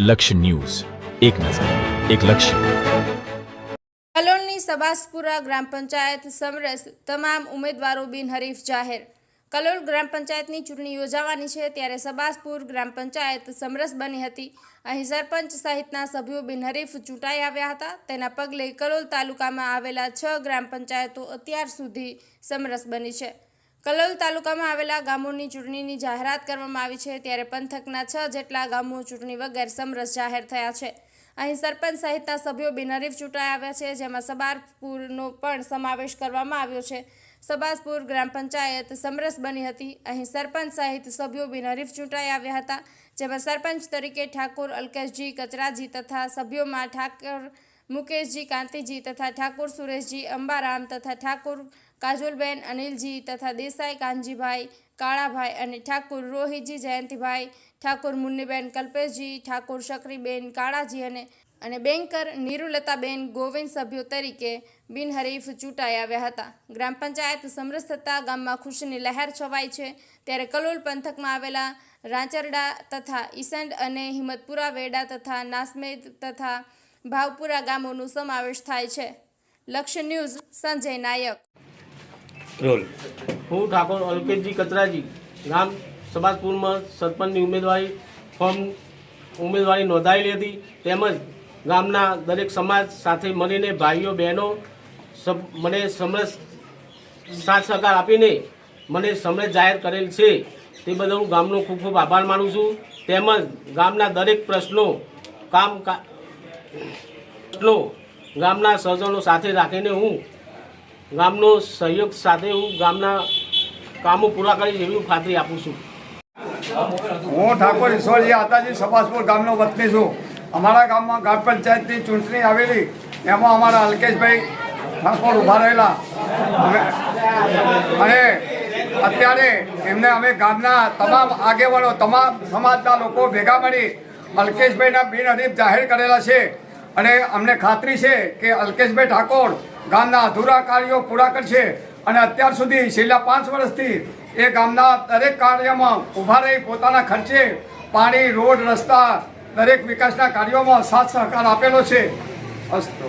લક્ષ્ય ન્યૂઝ, એક નજર, એક લક્ષ્ય. કલોલની સબાસપુરા ગ્રામ પંચાયત સમરસ તમામ ઉમેદવારો બિનહરીફ જાહેર. કલોલ ગ્રામ પંચાયતની ચૂંટણી યોજાવાની છે ત્યારે સબાસપુર ગ્રામ પંચાયત સમરસ બની હતી. અહીં સરપંચ સહિતના સભ્યો બિનહરીફ ચૂંટાઈ આવ્યા હતા. તેના પગલે કલોલ તાલુકામાં આવેલા 6 ગ્રામ પંચાયતો અત્યાર સુધી સમરસ બની છે. કલોલ તાલુકામાં આવેલા ગામોની ચૂંટણીની જાહેરાત કરવામાં આવી છે ત્યારે પંથકના 6 જેટલા ગામો ચૂંટણી વગર સમરસ જાહેર થયા છે. અહીં સરપંચ સહિતના સભ્યો બિનહરીફ ચૂંટાઈ આવ્યા છે, જેમાં સબાસપુરનો પણ સમાવેશ કરવામાં આવ્યો છે. સબાસપુર ગ્રામ પંચાયત સમરસ બની હતી. અહીં સરપંચ સહિત સભ્યો બિનહરીફ ચૂંટાઈ આવ્યા હતા, જેમાં સરપંચ તરીકે ઠાકોર અલ્કેશજી કચરાજી તથા સભ્યોમાં ઠાકોર મુકેશજી કાંતિજી તથા ઠાકોર સુરેશજી અંબારામ તથા ઠાકોર કાજોલબેન અનિલજી તથા દેસાઈ કાનજીભાઈ કાળાભાઈ અને ઠાકોર રોહિતજી જયંતિભાઈ, ઠાકોર મુન્નીબેન કલ્પેશજી, ઠાકોર શકરીબેન કાળાજી અને બેંકર નિરુલતાબેન ગોવિંદ સભ્યો તરીકે બિનહરીફ ચૂંટાઈ આવ્યા હતા. ગ્રામ પંચાયત સમરસ થતાં ગામમાં ખુશીની લહેર છવાઈ છે. ત્યારે કલોલ પંથકમાં આવેલા રાંચરડા તથા ઈસંડ અને હિંમતપુરા વેડા તથા નાસમેદ તથા ભાવપુરા ગામોનો સમાવેશ થાય છે. લક્ષ્ય ન્યૂઝ, સંજય નાયક. રોલ. હું ઠાકોર અલ્કેશજી કચરાજી ગામ સબાસપુરમાં સરપંચની ઉમેદવારી નોંધાયેલી હતી. તેમજ ગામના દરેક સમાજ સાથે મળીને ભાઈઓ બહેનો મને સમરસ સાથ સહકાર આપીને મને સમરસ જાહેર કરેલ છે. તે બદલ હું ગામનો ખૂબ ખૂબ આભાર માનું છું. તેમજ ગામના દરેક પ્રશ્નો ગામના સહજનો સાથે રાખીને હું ગામનો સહયોગ સાથે હું ગામના કામો પૂરા કરીશ એવી ખાતરી આપું છું. હું ઠાકોર ઈશ્વરજી આતાજી સબાસપુર ગામનો વતની છું. અમારા ગામમાં ગ્રામ પંચાયતની ચૂંટણી આવેલી, એમાં અમારા અલ્કેશભાઈ ઠાકોર ઊભા રહેલા અને અત્યારે એમને અમે ગામના તમામ આગેવાનો, તમામ સમાજના લોકો ભેગા મળી અલ્કેશભાઈના બિનહરીફ જાહેર કરેલા છે. અને અમને ખાતરી છે કે અલ્કેશભાઈ ઠાકોર ગામના અધૂરા કાર્યો પૂરા કરશે અને અત્યાર સુધી છેલ્લા 5 વર્ષથી એ ગામના દરેક કાર્યમાં ઊભા રહી પોતાના ખર્ચે પાણી, રોડ, રસ્તા દરેક વિકાસના કાર્યોમાં સાથ સહકાર આપેલો છે. અસ્તુ.